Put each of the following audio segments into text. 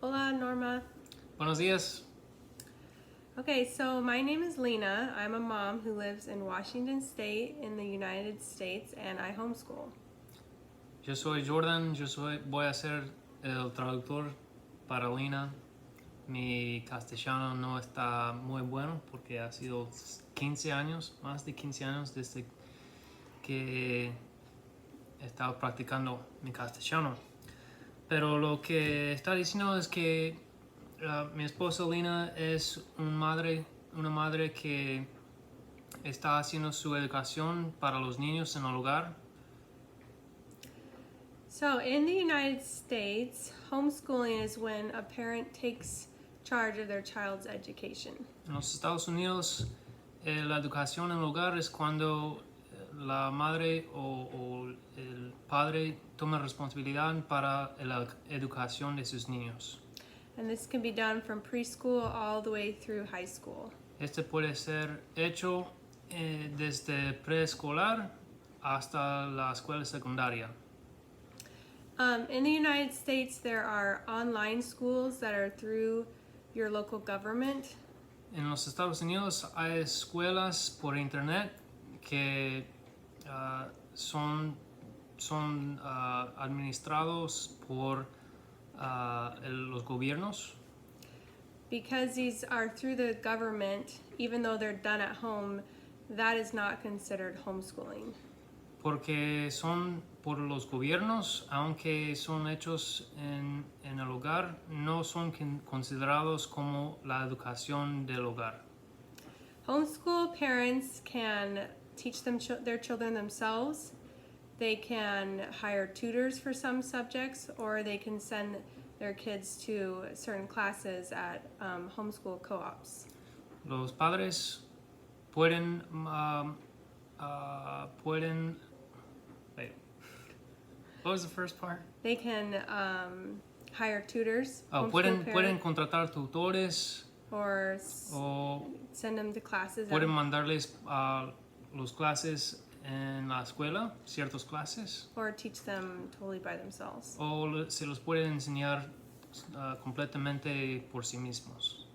Hola, Norma. Buenos días. Okay, so my name is Lena. I'm a mom who lives in Washington State in the United States, and I homeschool. Yo soy Jordan. Voy a ser el traductor para Lina. Mi castellano no está muy bueno porque ha sido 15 años, más de 15 años desde que he estado practicando mi castellano. Pero lo que está diciendo es que mi esposa Lina es una madre que está haciendo su educación para los niños en el hogar. So, in the United States, homeschooling is when a parent takes charge of their child's education. En los Estados Unidos, la educación en el hogar es cuando la madre o el padre toma responsabilidad para la educación de sus niños. And this can be done from preschool all the way through high school. Este puede ser hecho desde preescolar hasta la escuela secundaria. In the United States, there are online schools that are through your local government. En los Estados Unidos hay escuelas por internet que son administrados por los gobiernos. Because these are through the government, even though they're done at home, that is not considered homeschooling. Porque son por los gobiernos, aunque son hechos en el hogar, no son considerados como la educación del hogar. Homeschool parents can teach their children themselves. They can hire tutors for some subjects, or they can send their kids to certain classes at homeschool co-ops. Los padres pueden wait, what was the first part? They can hire tutors. Pueden contratar tutores or o send them to classes. Pueden mandarles a los clases en la escuela, ciertas clases. Or teach them totally by themselves. O se los pueden enseñar completamente por sí mismos.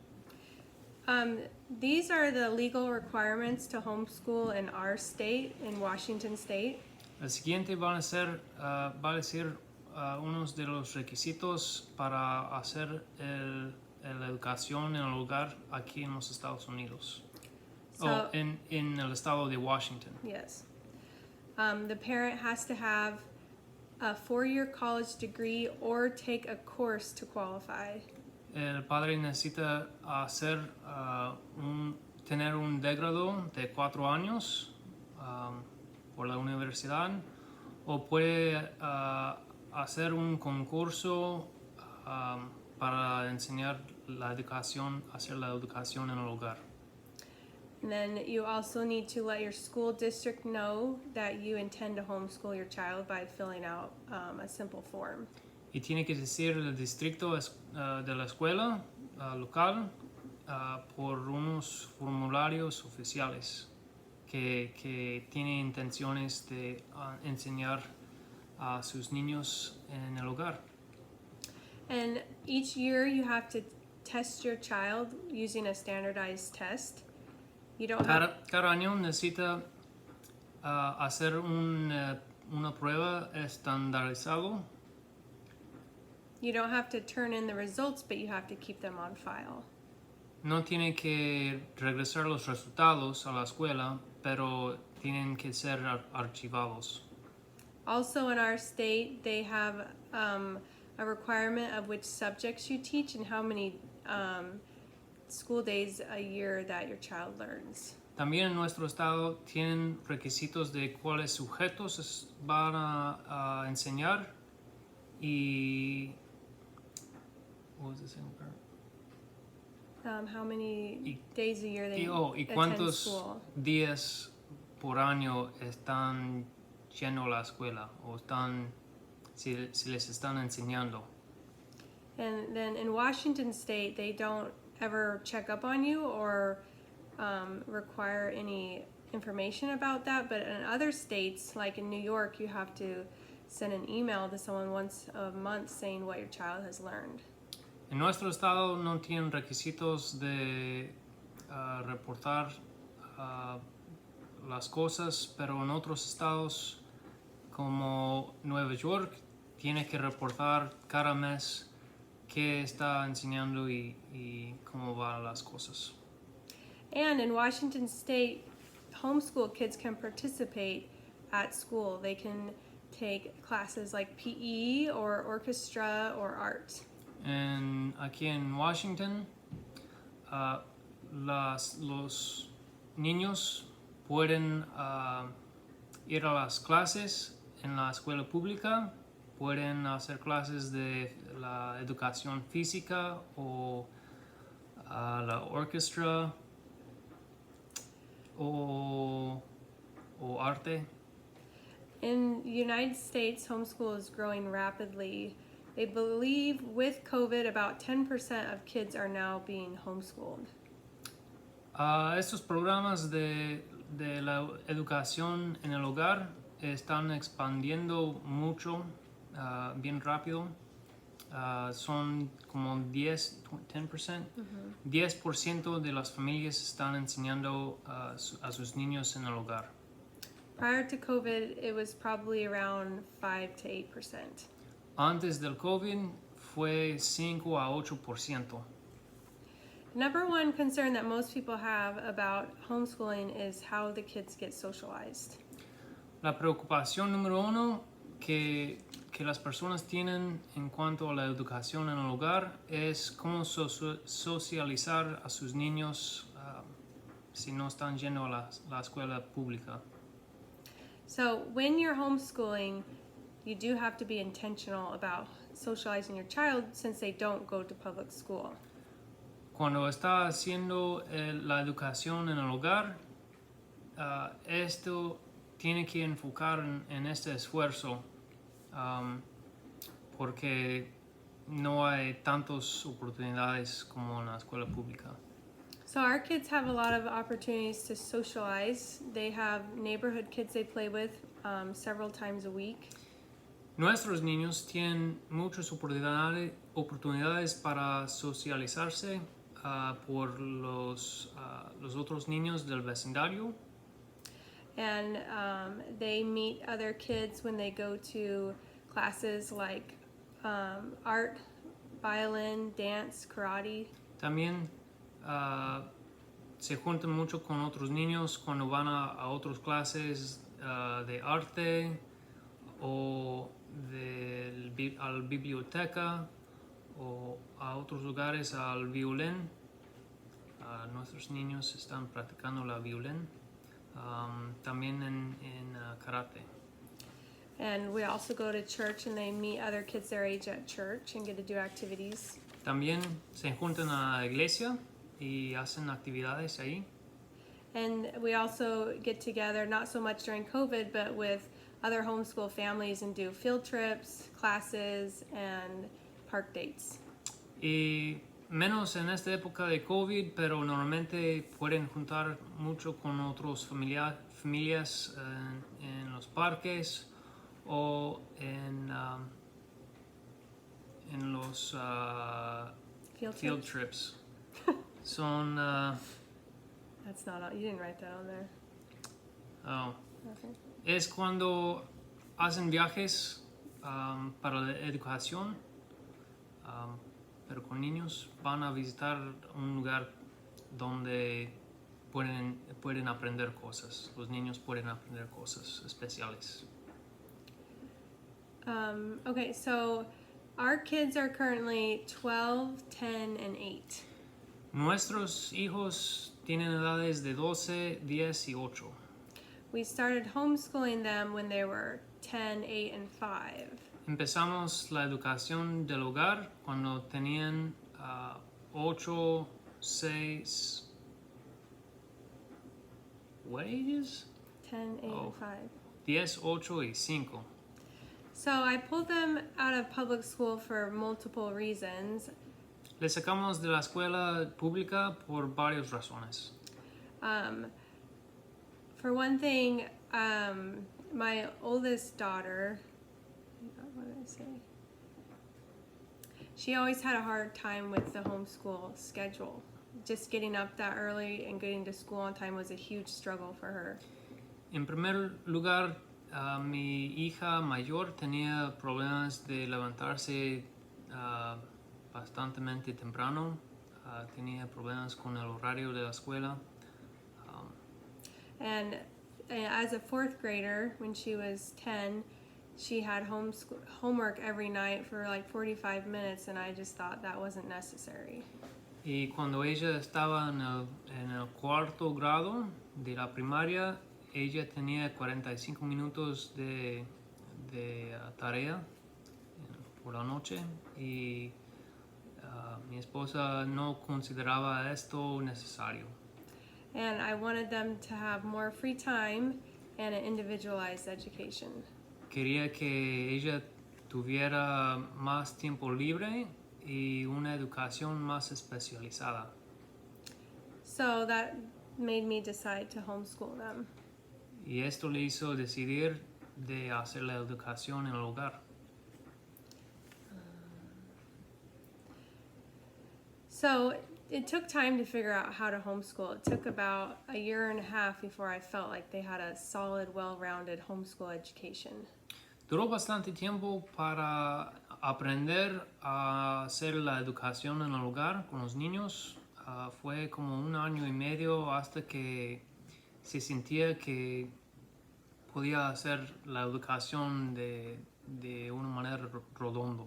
These are the legal requirements to homeschool in our state, in Washington State. El siguiente va a ser unos de los requisitos para hacer la educación en el hogar aquí en los Estados Unidos. En el estado de Washington. Yes. The parent has to have a 4-year college degree or take a course to qualify. El padre necesita tener un degrado de 4 años por la universidad o puede hacer un concurso para enseñar hacer la educación en el hogar. And then you also need to let your school district know that you intend to homeschool your child by filling out a simple form. Y tiene que decir el distrito de la escuela local por unos formularios oficiales que tienen intenciones de enseñar a sus niños en el hogar. And each year you have to test your child using a standardized test. You don't Cada año necesita hacer una prueba estandarizada. You don't have to turn in the results, but you have to keep them on file. No tiene que regresar los resultados a la escuela, pero tienen que ser archivados. Also in our state, they have a requirement of which subjects you teach and how many school days a year that your child learns. También en nuestro estado tienen requisitos de cuáles sujetos van a enseñar y what was the second part? How many days a year they y attend cuántos school. días por año están yendo a la escuela o si les están enseñando. And then in Washington State, they don't ever check up on you or require any information about that. But in other states, like in New York, you have to send an email to someone once a month saying what your child has learned. En nuestro estado no tienen requisitos de reportar las cosas, pero en otros estados como Nueva York tiene que reportar cada mes qué está enseñando y cómo van las cosas. And in Washington State, homeschool kids can participate at school. They can take classes like PE or orchestra or art. Aquí en Washington, los niños pueden ir a las clases en la escuela pública, pueden hacer clases de la educación física o la orquesta o arte. In the United States, homeschool is growing rapidly. They believe with COVID, about 10% of kids are now being homeschooled. Estos programas de la educación en el hogar están expandiendo mucho, bien rápido. Son como 10% de las familias están enseñando a sus niños en el hogar. Prior to COVID, it was probably around 5 to 8%. Antes del COVID fue 5 a 8%. Number one concern that most people have about homeschooling is how the kids get socialized. La preocupación número uno que las personas tienen en cuanto a la educación en el hogar es cómo socializar a sus niños si no están yendo a la escuela pública. So when you're homeschooling, you do have to be intentional about socializing your child since they don't go to public school. Cuando está haciendo la educación en el hogar, esto tiene que enfocar en este esfuerzo porque no hay tantas oportunidades como en la escuela pública. So our kids have a lot of opportunities to socialize. They have neighborhood kids they play with several times a week. Nuestros niños tienen muchas oportunidades para socializarse por los otros niños del vecindario. And they meet other kids when they go to classes like art, violin, dance, karate. También se juntan mucho con otros niños cuando van a otras clases de arte o a la biblioteca o a otros lugares al violín. Nuestros niños están practicando la violín. También en karate. And we also go to church and they meet other kids their age at church and get to do activities. También se juntan a la iglesia y hacen actividades ahí. And we also get together, not so much during COVID, but with other homeschool families and do field trips, classes, and park dates. Y menos en esta época de COVID, pero normalmente pueden juntar mucho con otros familias en los parques o en los field trips. Son... That's not, you didn't write that on there. Oh. Okay. Es cuando hacen viajes para la educación, pero con niños van a visitar un lugar donde pueden aprender cosas. Los niños pueden aprender cosas especiales. Okay, so our kids are currently 12, 10, and 8. Nuestros hijos tienen edades de 12, 10 y 8. We started homeschooling them when they were 10, 8, and 5. Empezamos la educación del hogar cuando tenían 8, 6... What ages? 10, 8, and 5. 10, 8 y 5. So I pulled them out of public school for multiple reasons. Le sacamos de la escuela pública por varias razones. For one thing, my oldest daughter, what did I say? She always had a hard time with the homeschool schedule. Just getting up that early and getting to school on time was a huge struggle for her. En primer lugar, mi hija mayor tenía problemas de levantarse bastante temprano. Tenía problemas con el horario de la escuela. And as a fourth grader, when she was 10, she had homework every night for like 45 minutes, and I just thought that wasn't necessary. Y cuando ella estaba en el cuarto grado de la primaria, ella tenía 45 minutos de tarea por la noche y mi esposa no consideraba esto necesario. And I wanted them to have more free time and an individualized education. Quería que ella tuviera más tiempo libre y una educación más especializada. So that made me decide to homeschool them. Y esto le hizo decidir de hacer la educación en el hogar. So it took time to figure out how to homeschool. It took about a year and a half before I felt like they had a solid, well-rounded homeschool education. Duró bastante tiempo para aprender a hacer la educación en el hogar con los niños. Fue como 1 año y medio hasta que se sentía que podía hacer la educación de una manera redonda.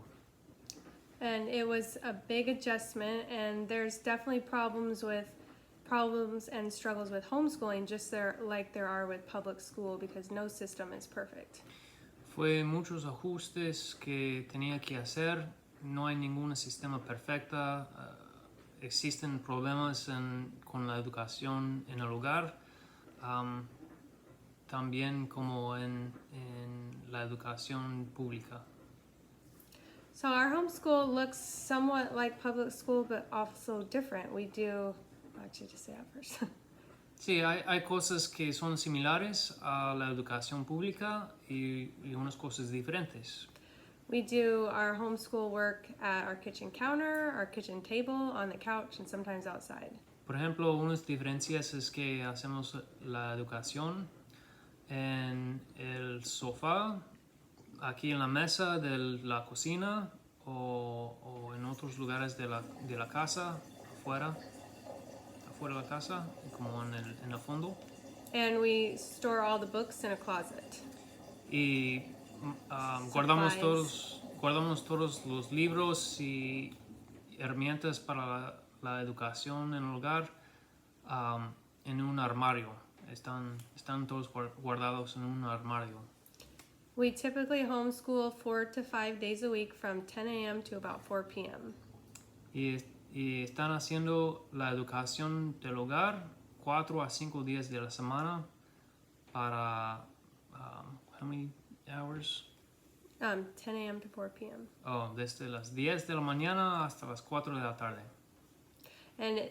And it was a big adjustment, and there's definitely problems and struggles with homeschooling, just like there are with public school, because no system is perfect. Fue muchos ajustes que tenía que hacer. No hay ningún sistema perfecto. Existen problemas con la educación en el hogar, también como en la educación pública. So our homeschool looks somewhat like public school, but also different. We do, actually, just say that first. Sí, hay cosas que son similares a la educación pública y unas cosas diferentes. We do our homeschool work at our kitchen counter, our kitchen table, on the couch, and sometimes outside. Por ejemplo, unas diferencias es que hacemos la educación en el sofá, aquí en la mesa de la cocina o en otros lugares de la casa, afuera de la casa, como en el fondo. And we store all the books in a closet. Y guardamos todos los libros y herramientas para la educación en el hogar en un armario. Están todos guardados en un armario. We typically homeschool 4 to 5 days a week from 10 a.m. to about 4 p.m. Y están haciendo la educación del hogar 4 a 5 días de la semana para how many hours? 10 a.m. to 4 p.m. Desde las 10 de la mañana hasta las 4 de la tarde. And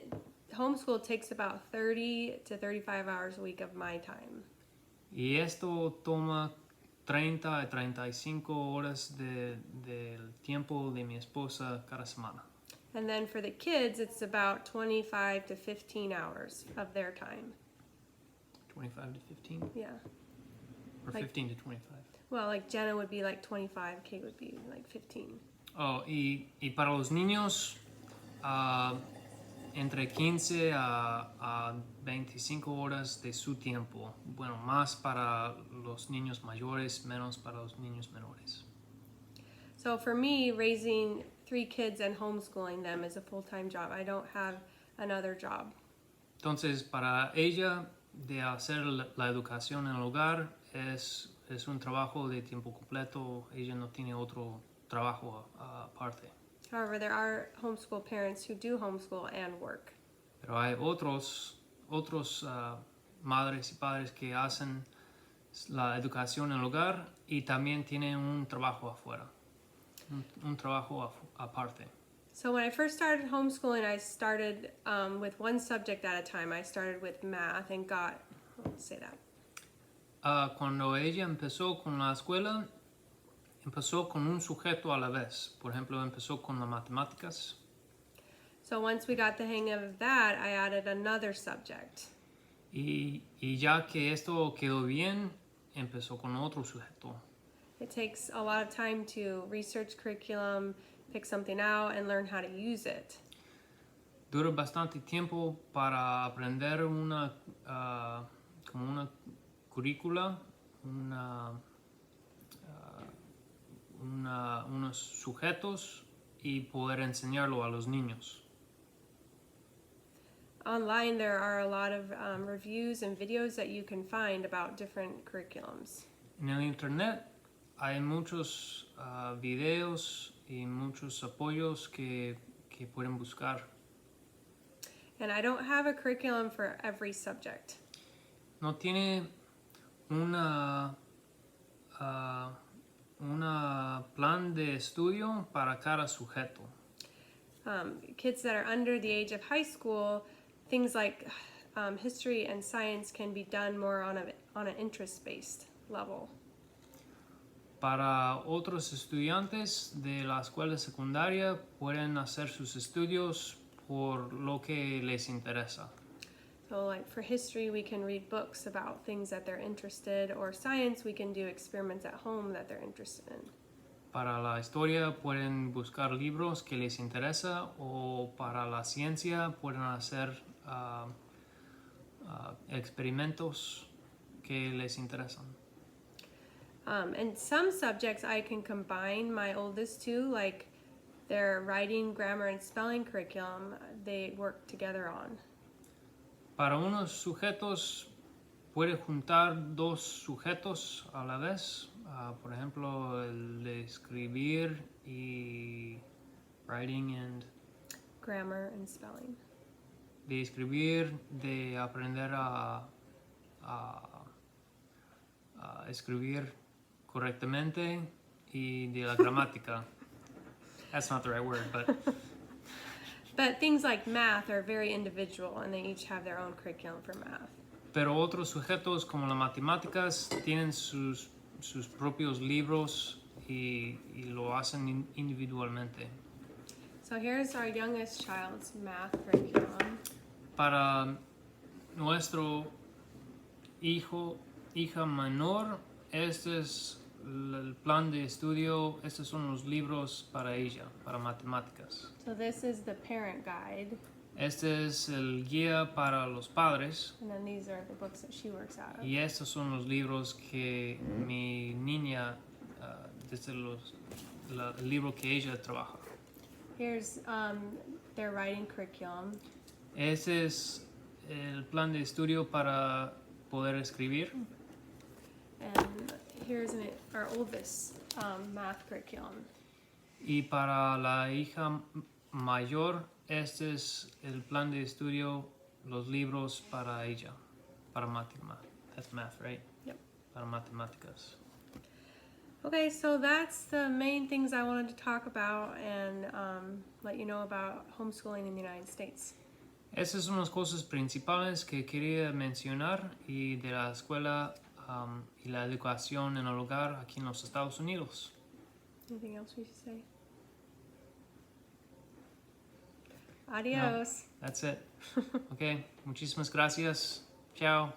homeschool takes about 30 to 35 hours a week of my time. Y esto toma 30 a 35 horas del tiempo de mi esposa cada semana. And then for the kids, it's about 25 to 15 hours of their time. 25 to 15? Yeah. Or Like- 15 to 25? Well, like Jenna would be like 25, Kate would be like 15. Y para los niños, entre 15 a 25 horas de su tiempo. Bueno, más para los niños mayores, menos para los niños menores. So for me, raising 3 kids and homeschooling them is a full-time job. I don't have another job. Entonces, para ella, de hacer la educación en el hogar es un trabajo de tiempo completo. Ella no tiene otro trabajo aparte. However, there are homeschool parents who do homeschool and work. Pero hay otros madres y padres que hacen la educación en el hogar y también tienen un trabajo afuera, un trabajo aparte. So when I first started homeschooling, I started with one subject at a time. I started with math and got, let's say that. Cuando ella empezó con la escuela, empezó con un sujeto a la vez. Por ejemplo, empezó con las matemáticas. So once we got the hang of that, I added another subject. Y ya que esto quedó bien, empezó con otro sujeto. It takes a lot of time to research curriculum, pick something out, and learn how to use it. Dura bastante tiempo para aprender como una currícula, unos sujetos y poder enseñarlo a los niños. Online, there are a lot of reviews and videos that you can find about different curriculums. En el internet hay muchos videos y muchos apoyos que pueden buscar. And I don't have a curriculum for every subject. No tiene una plan de estudio para cada sujeto. Kids that are under the age of high school, things like history and science can be done more on an interest-based level. Para otros estudiantes de la escuela secundaria pueden hacer sus estudios por lo que les interesa. So like for history, we can read books about things that they're interested, or science, we can do experiments at home that they're interested in. Para la historia pueden buscar libros que les interesa, o para la ciencia pueden hacer experimentos que les interesan. And some subjects I can combine my oldest two, like their writing, grammar, and spelling curriculum, they work together on. Para unos sujetos puede juntar dos sujetos a la vez, por ejemplo el de escribir y writing and Grammar and spelling. de escribir, de aprender a escribir correctamente y de la gramática. That's not the right word, But things like math are very individual, and they each have their own curriculum for math. pero otros sujetos como las matemáticas tienen sus propios libros y lo hacen individualmente. So here's our youngest child's math curriculum. Para nuestro hija menor, este es el plan de estudio, estos son los libros para ella, para matemáticas. So this is the parent guide, Este es el guía para los padres and then these are the books that she works out of. y estos son los libros que mi niña, desde el libro que ella trabaja. Here's their writing curriculum. Ese es el plan de estudio para poder escribir. And here's our oldest math curriculum. Y para la hija mayor, este es el plan de estudio, los libros para ella, para matemáticas. That's math, right? Yep. Para matemáticas. Okay, so that's the main things I wanted to talk about and let you know about homeschooling in the United States. Esas son las cosas principales que quería mencionar y de la escuela y la educación en el hogar aquí en los Estados Unidos. Anything else we should say? Adios. That's it. Okay, muchísimas gracias. Chao.